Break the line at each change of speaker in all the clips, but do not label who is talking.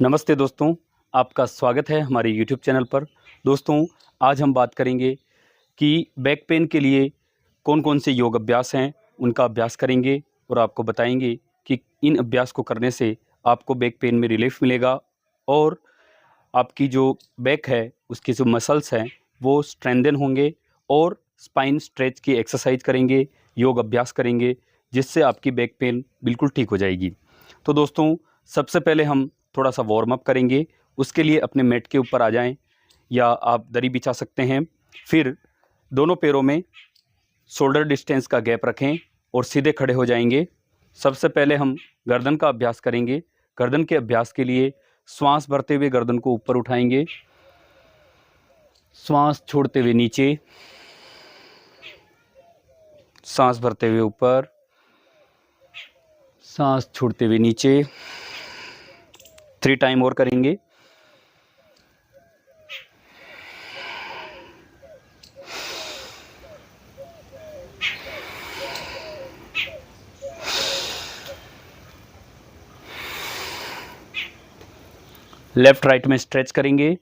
नमस्ते दोस्तों, आपका स्वागत है हमारे यूट्यूब चैनल पर। दोस्तों, आज हम बात करेंगे कि बैक पेन के लिए कौन-कौन से योग अभ्यास हैं, उनका अभ्यास करेंगे और आपको बताएँगे कि इन अभ्यास को करने से आपको बैक पेन में रिलीफ़ मिलेगा और आपकी जो बैक है, उसकी जो मसल्स हैं, वो स्ट्रेंथन होंगे और स्पाइन स्ट्रेच की एक्सरसाइज करेंगे, योग अभ्यास करेंगे, जिससे आपकी बैक पेन बिल्कुल ठीक हो जाएगी। तो दोस्तों, सबसे पहले हम थोड़ा-सा वार्म अप करेंगे, उसके लिए अपने मैट के ऊपर आ जाएँ या आप दरी बिछा सकते हैं। फिर दोनों पैरों में शोल्डर डिस्टेंस का गैप रखें और सीधे खड़े हो जाएँगे। सबसे पहले हम गर्दन का अभ्यास करेंगे। गर्दन के अभ्यास के लिए श्वास भरते हुए गर्दन को ऊपर उठाएँगे, श्वास छोड़ते हुए नीचे, सांस भरते हुए ऊपर, सांस छोड़ते हुए नीचे। 3 टाइम और करेंगे। लेफ्ट राइट में स्ट्रेच करेंगे।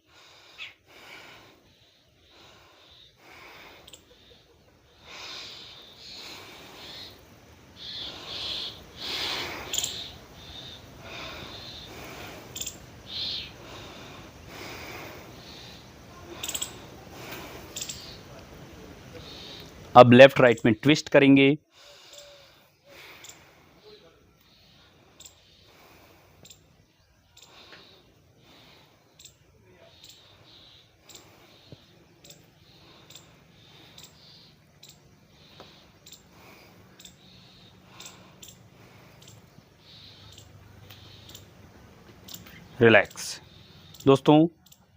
अब लेफ्ट राइट में ट्विस्ट करेंगे। रिलैक्स। दोस्तों,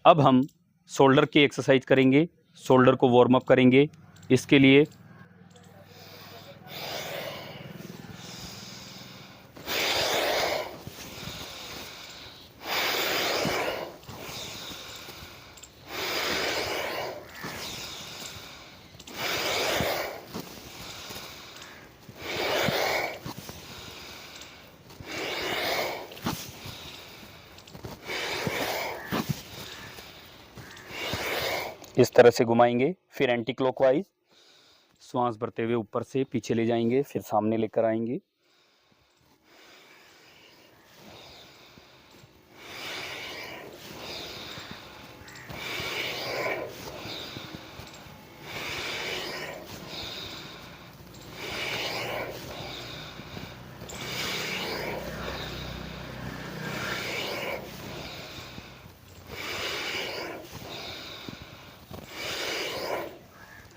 अब हम शोल्डर की एक्सरसाइज करेंगे, शोल्डर को वार्म अप करेंगे। इसके लिए इस तरह से घुमाएंगे, फिर एंटी क्लॉकवाइज श्वास भरते हुए ऊपर से पीछे ले जाएंगे, फिर सामने लेकर आएंगे।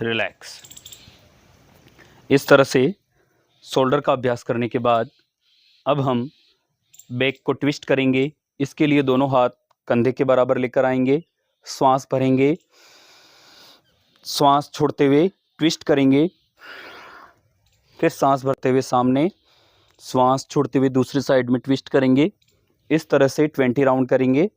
रिलैक्स। इस तरह से शोल्डर का अभ्यास करने के बाद अब हम बैक को ट्विस्ट करेंगे। इसके लिए दोनों हाथ कंधे के बराबर लेकर आएंगे, श्वास भरेंगे, श्वास छोड़ते हुए ट्विस्ट करेंगे, फिर सांस भरते हुए सामने, श्वास छोड़ते हुए दूसरी साइड में ट्विस्ट करेंगे। इस तरह से 20 राउंड करेंगे।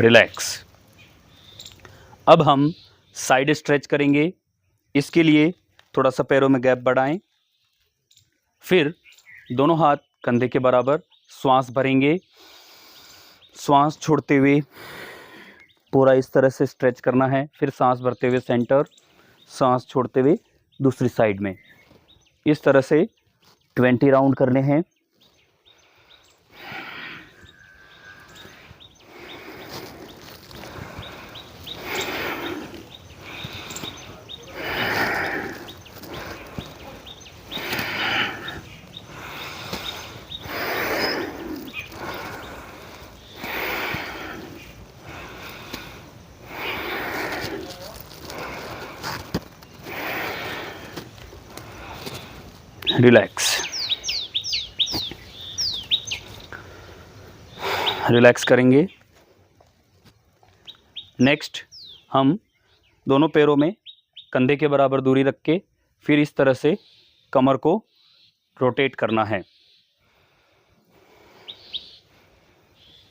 रिलैक्स। अब हम साइड स्ट्रेच करेंगे। इसके लिए थोड़ा सा पैरों में गैप बढ़ाएं, फिर दोनों हाथ कंधे के बराबर, श्वास भरेंगे, श्वास छोड़ते हुए पूरा इस तरह से स्ट्रेच करना है, फिर सांस भरते हुए सेंटर, सांस छोड़ते हुए दूसरी साइड में। इस तरह से 20 राउंड करने हैं। रिलैक्स। रिलैक्स करेंगे। नेक्स्ट हम दोनों पैरों में कंधे के बराबर दूरी रख के फिर इस तरह से कमर को रोटेट करना है।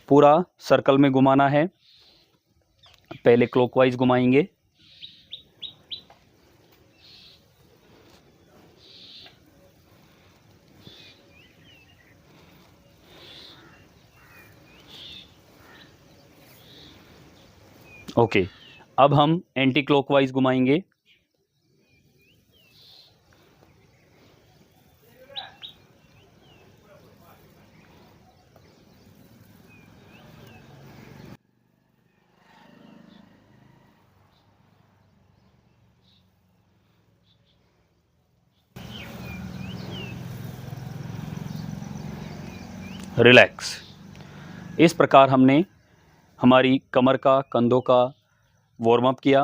पूरा सर्कल में घुमाना है। पहले क्लॉकवाइज घुमाएंगे, ओके। अब हम एंटी क्लॉकवाइज घुमाएंगे। रिलैक्स। इस प्रकार हमने हमारी कमर का, कंधों का वार्म अप किया।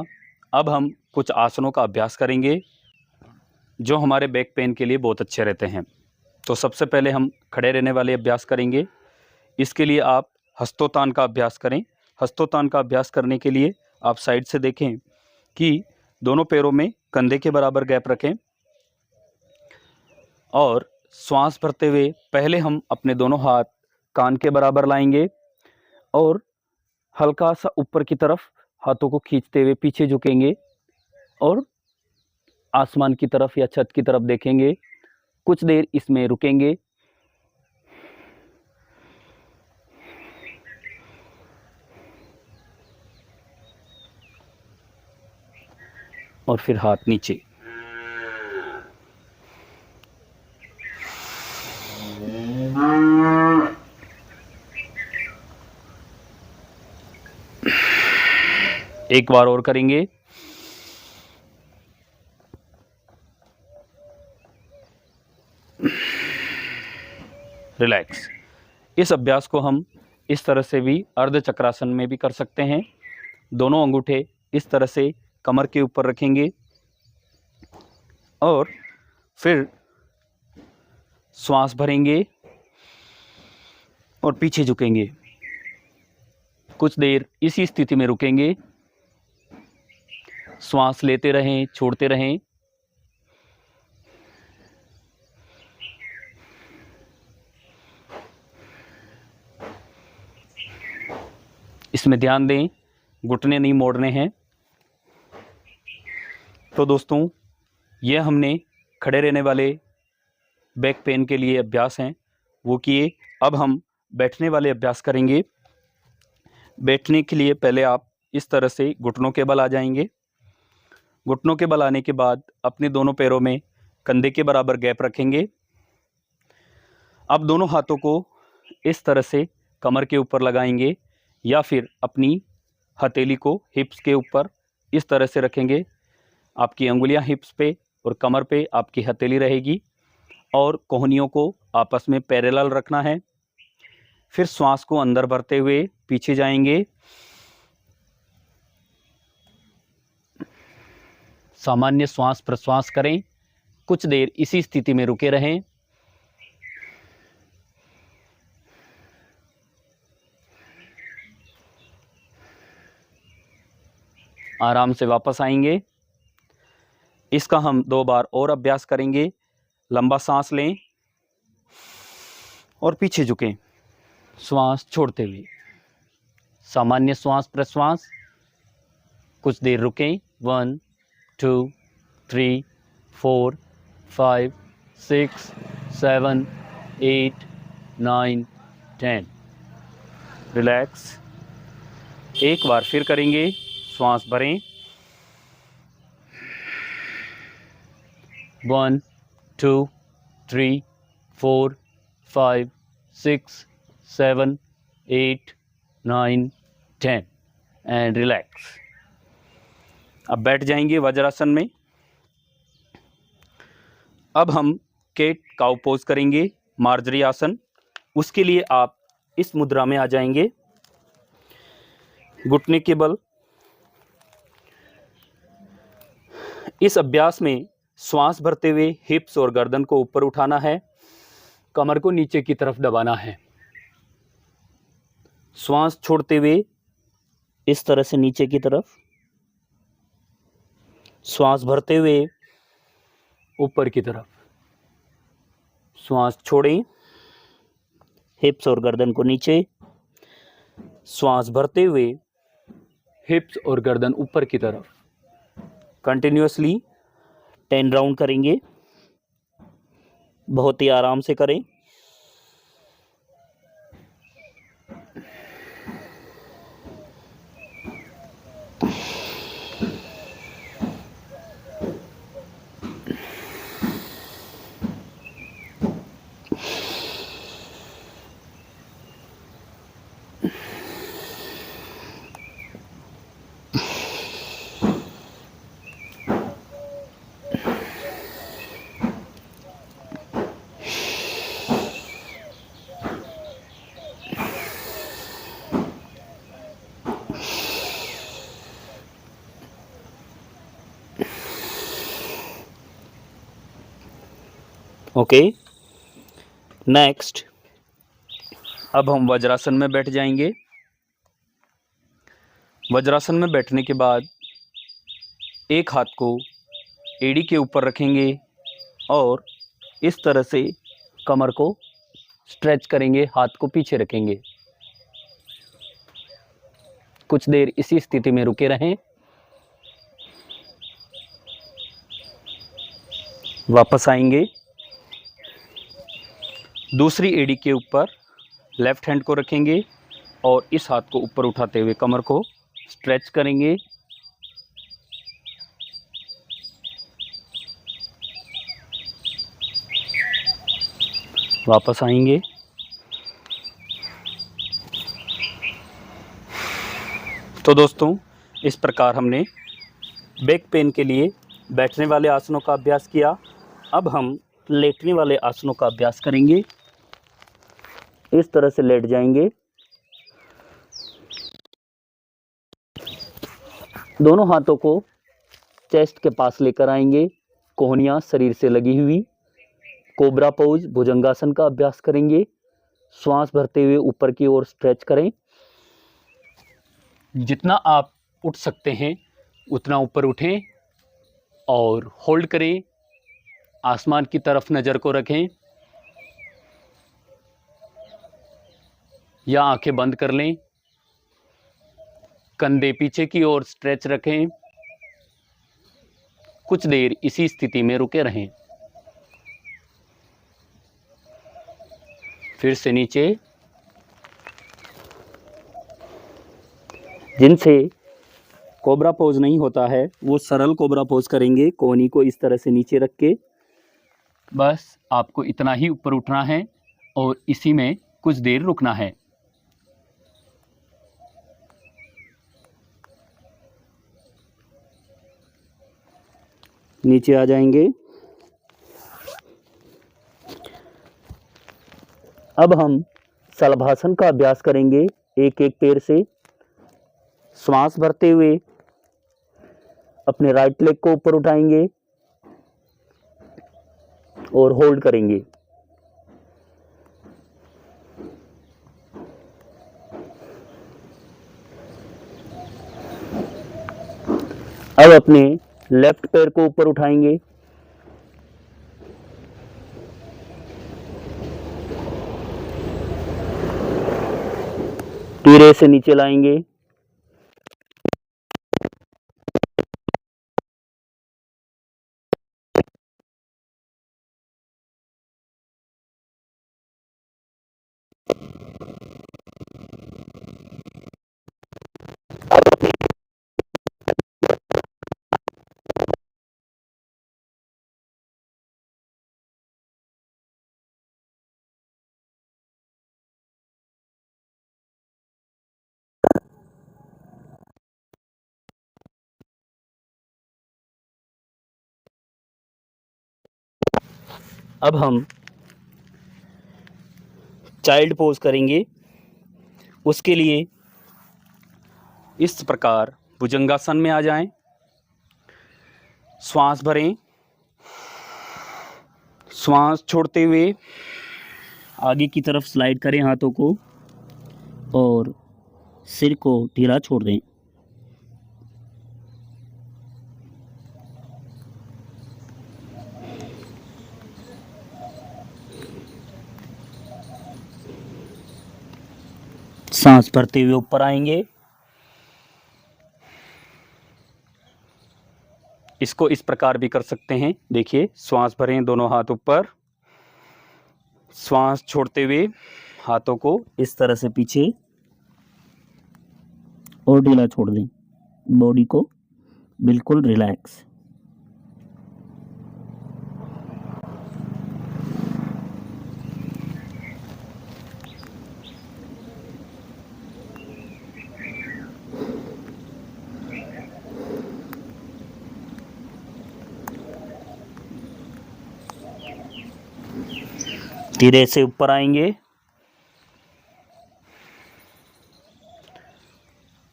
अब हम कुछ आसनों का अभ्यास करेंगे जो हमारे बैक पेन के लिए बहुत अच्छे रहते हैं। तो सबसे पहले हम खड़े रहने वाले अभ्यास करेंगे। इसके लिए आप हस्तोत्तान का अभ्यास करें। हस्तोत्तान का अभ्यास करने के लिए आप साइड से देखें कि दोनों पैरों में कंधे के बराबर गैप रखें और श्वास भरते हुए पहले हम अपने दोनों हाथ कान के बराबर लाएंगे और हल्का सा ऊपर की तरफ हाथों को खींचते हुए पीछे झुकेंगे और आसमान की तरफ या छत की तरफ देखेंगे। कुछ देर इसमें रुकेंगे। और फिर हाथ नीचे। एक बार और करेंगे। रिलैक्स। इस अभ्यास को हम इस तरह से भी अर्ध चक्रासन में भी कर सकते हैं। दोनों अंगूठे इस तरह से कमर के ऊपर रखेंगे और फिर श्वास भरेंगे और पीछे झुकेंगे। कुछ देर इसी स्थिति में रुकेंगे। श्वास लेते रहें, छोड़ते रहें। इसमें ध्यान दें, घुटने नहीं मोड़ने हैं। तो दोस्तों, यह हमने खड़े रहने वाले बैक पेन के लिए अभ्यास हैं वो किए। अब हम बैठने वाले अभ्यास करेंगे। बैठने के लिए पहले आप इस तरह से घुटनों के बल आ जाएंगे। घुटनों के बल आने के बाद अपने दोनों पैरों में कंधे के बराबर गैप रखेंगे। अब दोनों हाथों को इस तरह से कमर के ऊपर लगाएंगे या फिर अपनी हथेली को हिप्स के ऊपर इस तरह से रखेंगे। आपकी अंगुलियां हिप्स पे और कमर पे आपकी हथेली रहेगी और कोहनियों को आपस में पैरेलल रखना है। फिर श्वास को अंदर भरते हुए पीछे जाएंगे। सामान्य श्वास प्रश्वास करें। कुछ देर इसी स्थिति में रुके रहें। आराम से वापस आएंगे। इसका हम 2 बार और अभ्यास करेंगे। लंबा सांस लें और पीछे झुकें, श्वास छोड़ते हुए। सामान्य श्वास प्रश्वास। कुछ देर रुकें। 1 2 3 4 5 6 7 8 9 10। रिलैक्स। एक बार फिर करेंगे। श्वास भरें। 1 2 3 4 5 6 7 8 9 10 एंड रिलैक्स। अब बैठ जाएंगे वज्रासन में। अब हम कैट काउ पोज करेंगे, मार्जरी आसन। उसके लिए आप इस मुद्रा में आ जाएंगे। घुटने के बल। इस अभ्यास में श्वास भरते हुए हिप्स और गर्दन को ऊपर उठाना है, कमर को नीचे की तरफ दबाना है। श्वास छोड़ते हुए इस तरह से नीचे की तरफ, श्वास भरते हुए ऊपर की तरफ। श्वास छोड़ें, हिप्स और गर्दन को नीचे, श्वास भरते हुए हिप्स और गर्दन ऊपर की तरफ। कंटिन्यूअसली 10 राउंड करेंगे, बहुत ही आराम से करें। ओके, नेक्स्ट अब हम वज्रासन में बैठ जाएंगे। वज्रासन में बैठने के बाद एक हाथ को एड़ी के ऊपर रखेंगे और इस तरह से कमर को स्ट्रेच करेंगे, हाथ को पीछे रखेंगे। कुछ देर इसी स्थिति में रुके रहें। वापस आएंगे, दूसरी एड़ी के ऊपर लेफ्ट हैंड को रखेंगे और इस हाथ को ऊपर उठाते हुए कमर को स्ट्रेच करेंगे। वापस आएंगे, तो दोस्तों इस प्रकार हमने बैक पेन के लिए बैठने वाले आसनों का अभ्यास किया। अब हम लेटने वाले आसनों का अभ्यास करेंगे। इस तरह से लेट जाएंगे, दोनों हाथों को चेस्ट के पास लेकर आएंगे, कोहनियाँ शरीर से लगी हुई। कोबरा पोज भुजंगासन का अभ्यास करेंगे। श्वास भरते हुए ऊपर की ओर स्ट्रेच करें। जितना आप उठ सकते हैं उतना ऊपर उठें और होल्ड करें। आसमान की तरफ नज़र को रखें या आंखें बंद कर लें। कंधे पीछे की ओर स्ट्रेच रखें। कुछ देर इसी स्थिति में रुके रहें। फिर से नीचे। जिनसे कोबरा पोज नहीं होता है वो सरल कोबरा पोज करेंगे, कोहनी को इस तरह से नीचे रख के। बस आपको इतना ही ऊपर उठना है और इसी में कुछ देर रुकना है। नीचे आ जाएंगे। अब हम शलभासन का अभ्यास करेंगे। एक एक पैर से श्वास भरते हुए अपने राइट लेग को ऊपर उठाएंगे और होल्ड करेंगे। अब अपने लेफ्ट पैर को ऊपर उठाएंगे, धीरे से नीचे लाएंगे। अब हम चाइल्ड पोज करेंगे। उसके लिए इस प्रकार भुजंगासन में आ जाएं। श्वास भरें, श्वास छोड़ते हुए आगे की तरफ स्लाइड करें हाथों को और
सिर को ढीला छोड़ दें। सांस भरते हुए ऊपर आएंगे।
इसको इस प्रकार भी कर सकते हैं। देखिए, श्वास भरें, दोनों हाथ ऊपर, श्वास छोड़ते हुए हाथों को
इस तरह से पीछे और ढीला छोड़ दें। बॉडी को बिल्कुल रिलैक्स। धीरे से ऊपर आएंगे।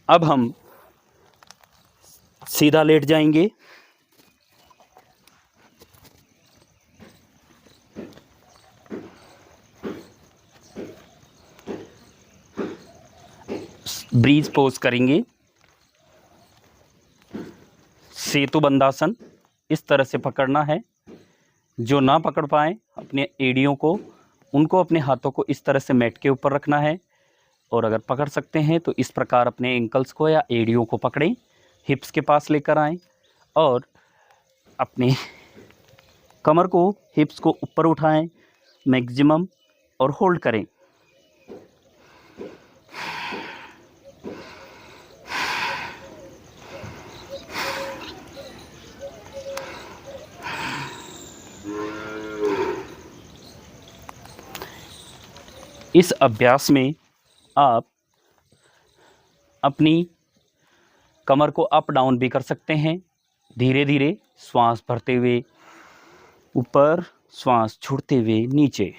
अब हम सीधा लेट जाएंगे। ब्रीज पोज करेंगे। सेतु बंधासन इस तरह से पकड़ना है। जो ना पकड़ पाए अपने एड़ियों को, उनको अपने हाथों को इस तरह से मैट के ऊपर रखना है, और अगर पकड़ सकते हैं तो इस प्रकार अपने एंकल्स को या एड़ियों को पकड़ें, हिप्स के पास लेकर आएं और अपने कमर को, हिप्स को ऊपर उठाएं मैक्सिमम और होल्ड करें। इस अभ्यास में आप अपनी कमर को अप डाउन भी कर सकते हैं। धीरे धीरे श्वास भरते हुए ऊपर, श्वास छोड़ते हुए नीचे।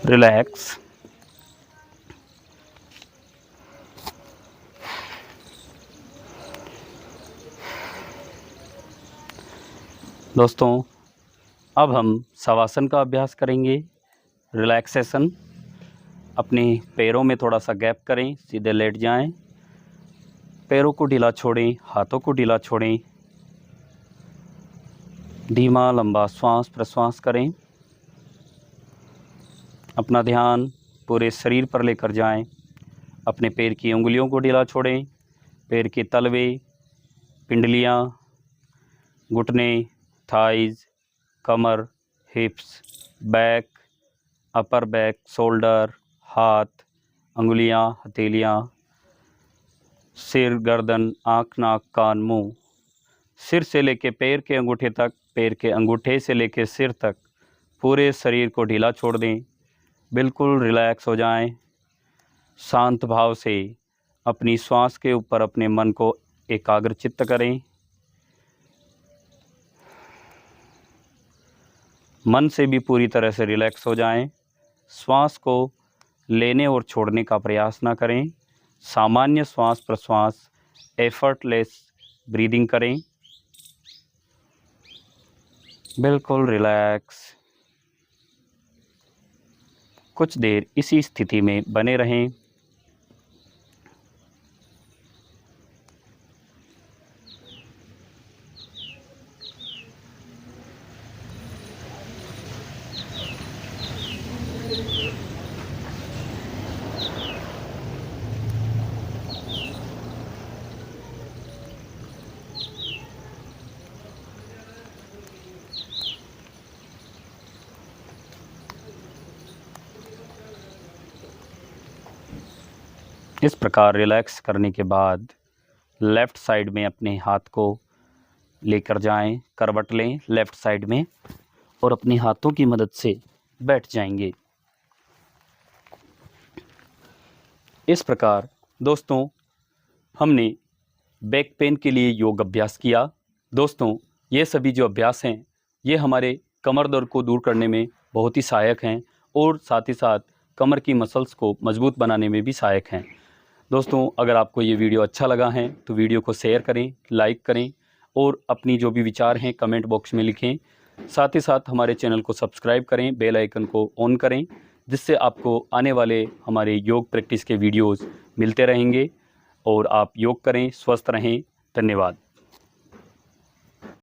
रिलैक्स। दोस्तों, अब हम शवासन का अभ्यास करेंगे। रिलैक्सेशन। अपने पैरों में थोड़ा सा गैप करें, सीधे लेट जाएं, पैरों को ढीला छोड़ें, हाथों को ढीला छोड़ें, धीमा लंबा श्वास प्रश्वास करें। अपना ध्यान पूरे शरीर पर लेकर जाएं। अपने पैर की उंगलियों को ढीला छोड़ें, पैर के तलवे, पिंडलियां, घुटने, थाइज, कमर, hips, back, upper back, shoulder, हाथ, अंगुलियां, हथेलियां, सिर, गर्दन, आँख, नाक, कान, मुंह। सिर से लेके पैर के अंगूठे तक, पैर के अंगूठे से लेके सिर तक पूरे शरीर को ढीला छोड़ दें। बिल्कुल रिलैक्स हो जाएं। शांत भाव से अपनी श्वास के ऊपर अपने मन को एकाग्रचित्त करें। मन से भी पूरी तरह से रिलैक्स हो जाएं। श्वास को लेने और छोड़ने का प्रयास ना करें। सामान्य श्वास प्रश्वास, एफर्टलेस ब्रीदिंग करें। बिल्कुल रिलैक्स। कुछ देर इसी स्थिति में बने रहें। इस प्रकार रिलैक्स करने के बाद लेफ़्ट साइड में अपने हाथ को लेकर जाएं, करवट लें लेफ़्ट साइड में और अपने हाथों की मदद से बैठ जाएंगे। इस प्रकार दोस्तों हमने बैक पेन के लिए योग अभ्यास किया। दोस्तों, ये सभी जो अभ्यास हैं ये हमारे कमर दर्द को दूर करने में बहुत ही सहायक हैं और साथ ही साथ कमर की मसल्स को मजबूत बनाने में भी सहायक हैं। दोस्तों, अगर आपको ये वीडियो अच्छा लगा है तो वीडियो को शेयर करें, लाइक करें और अपनी जो भी विचार हैं कमेंट बॉक्स में लिखें। साथ ही साथ हमारे चैनल को सब्सक्राइब करें, बेल आइकन को ऑन करें, जिससे आपको आने वाले हमारे योग प्रैक्टिस के वीडियोज़ मिलते रहेंगे और आप योग करें, स्वस्थ रहें। धन्यवाद।